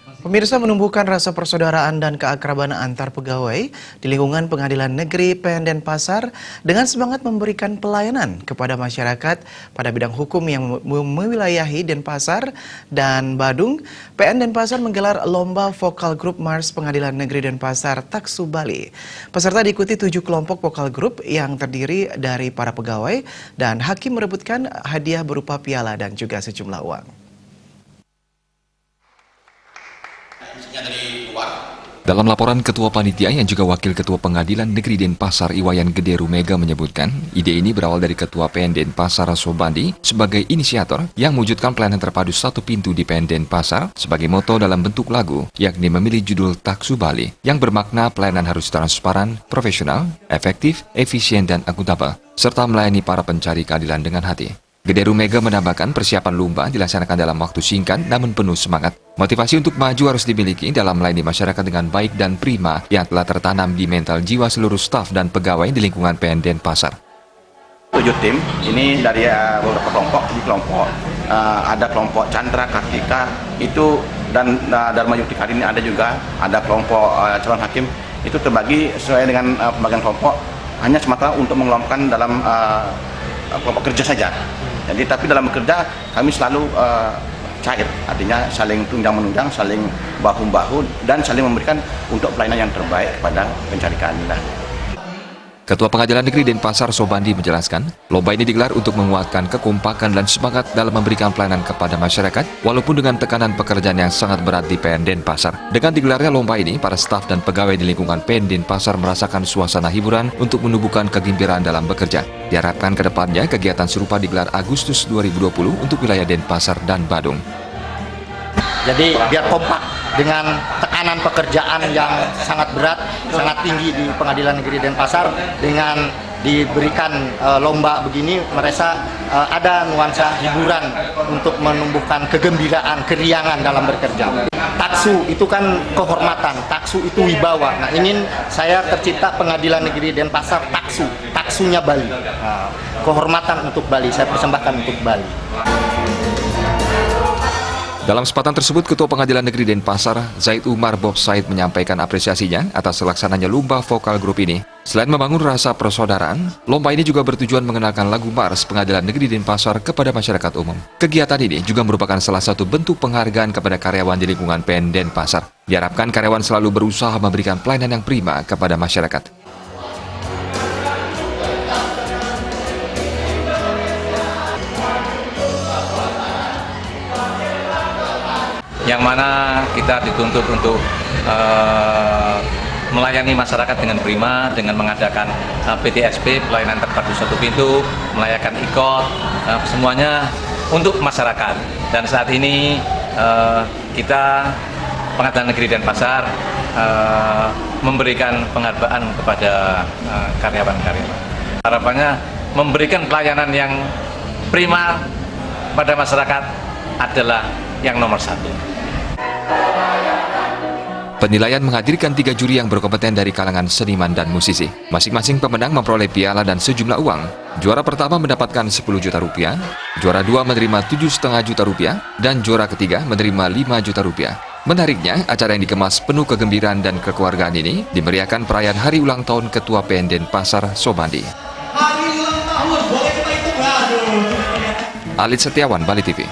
Pemirsa, menumbuhkan rasa persaudaraan dan keakraban antar pegawai di lingkungan Pengadilan Negeri PN Denpasar dengan semangat memberikan pelayanan kepada masyarakat pada bidang hukum yang mewilayahi Denpasar dan Badung. PN Denpasar menggelar lomba vokal grup Mars Pengadilan Negeri Denpasar Taksu Bali. Peserta diikuti 7 kelompok vokal grup yang terdiri dari para pegawai dan hakim merebutkan hadiah berupa piala dan juga sejumlah uang. Dalam laporan Ketua Panitia yang juga Wakil Ketua Pengadilan Negeri Denpasar Iwayan Gede Rumega menyebutkan, ide ini berawal dari Ketua PN Denpasar Sobandi sebagai inisiator yang mewujudkan pelayanan terpadu satu pintu di PN Denpasar sebagai moto dalam bentuk lagu, yakni memilih judul Taksu Bali yang bermakna pelayanan harus transparan, profesional, efektif, efisien, dan akuntabel, serta melayani para pencari keadilan dengan hati. Gede Rumega menambahkan persiapan lomba dilaksanakan dalam waktu singkat namun penuh semangat. Motivasi untuk maju harus dimiliki dalam melayani masyarakat dengan baik dan prima yang telah tertanam di mental jiwa seluruh staf dan pegawai di lingkungan PN Denpasar. 7 tim, ini dari beberapa kelompok. Di kelompok ada kelompok Chandra, Kartika, itu dan Dharma Yukti Kari ini ada juga, ada kelompok calon hakim, itu terbagi sesuai dengan pembagian kelompok, hanya semata untuk mengelompokkan dalam kelompok kerja saja. Jadi tapi dalam bekerja kami selalu cair, artinya saling tunjang-menunjang, saling bahu-bahu, dan saling memberikan untuk pelayanan yang terbaik kepada pencari keadilan. Ketua Pengadilan Negeri Denpasar Sobandi menjelaskan, lomba ini digelar untuk menguatkan kekompakan dan semangat dalam memberikan pelayanan kepada masyarakat, walaupun dengan tekanan pekerjaan yang sangat berat di PN Denpasar. Dengan digelarnya lomba ini, para staf dan pegawai di lingkungan PN Denpasar merasakan suasana hiburan untuk menumbuhkan kegembiraan dalam bekerja. Diharapkan ke depannya kegiatan serupa digelar Agustus 2020 untuk wilayah Denpasar dan Badung. Jadi biar kompak dengan tekanan pekerjaan yang sangat berat, sangat tinggi di Pengadilan Negeri Denpasar, dengan diberikan lomba begini, merasa ada nuansa hiburan untuk menumbuhkan kegembiraan, keriangan dalam bekerja. Taksu itu kan kehormatan, taksu itu wibawa. Nah, ingin saya tercipta Pengadilan Negeri Denpasar taksu, taksunya Bali. Kehormatan untuk Bali, saya persembahkan untuk Bali. Dalam kesempatan tersebut, Ketua Pengadilan Negeri Denpasar, Zaid Umar Bob Said menyampaikan apresiasinya atas pelaksananya lomba vokal grup ini. Selain membangun rasa persaudaraan, lomba ini juga bertujuan mengenalkan lagu Mars Pengadilan Negeri Denpasar kepada masyarakat umum. Kegiatan ini juga merupakan salah satu bentuk penghargaan kepada karyawan di lingkungan PN Denpasar. Diharapkan karyawan selalu berusaha memberikan pelayanan yang prima kepada masyarakat. Yang mana kita dituntut untuk melayani masyarakat dengan prima dengan mengadakan PTSP, pelayanan terpadu satu pintu, melayakan IKOT, semuanya untuk masyarakat. Dan saat ini kita Pengadilan Negeri Denpasar memberikan penghargaan kepada karyawan-karyawan. Harapannya memberikan pelayanan yang prima pada masyarakat adalah yang nomor 1. Penilaian menghadirkan 3 juri yang berkompeten dari kalangan seniman dan musisi. Masing-masing pemenang memperoleh piala dan sejumlah uang. Juara pertama mendapatkan 10 juta rupiah, juara 2 menerima 7,5 juta rupiah, dan juara ketiga menerima 5 juta rupiah. Menariknya, acara yang dikemas penuh kegembiraan dan kekeluargaan ini dimeriahkan perayaan Hari Ulang Tahun Ketua PN Denpasar Sobandi. Alit Setiawan, Bali TV.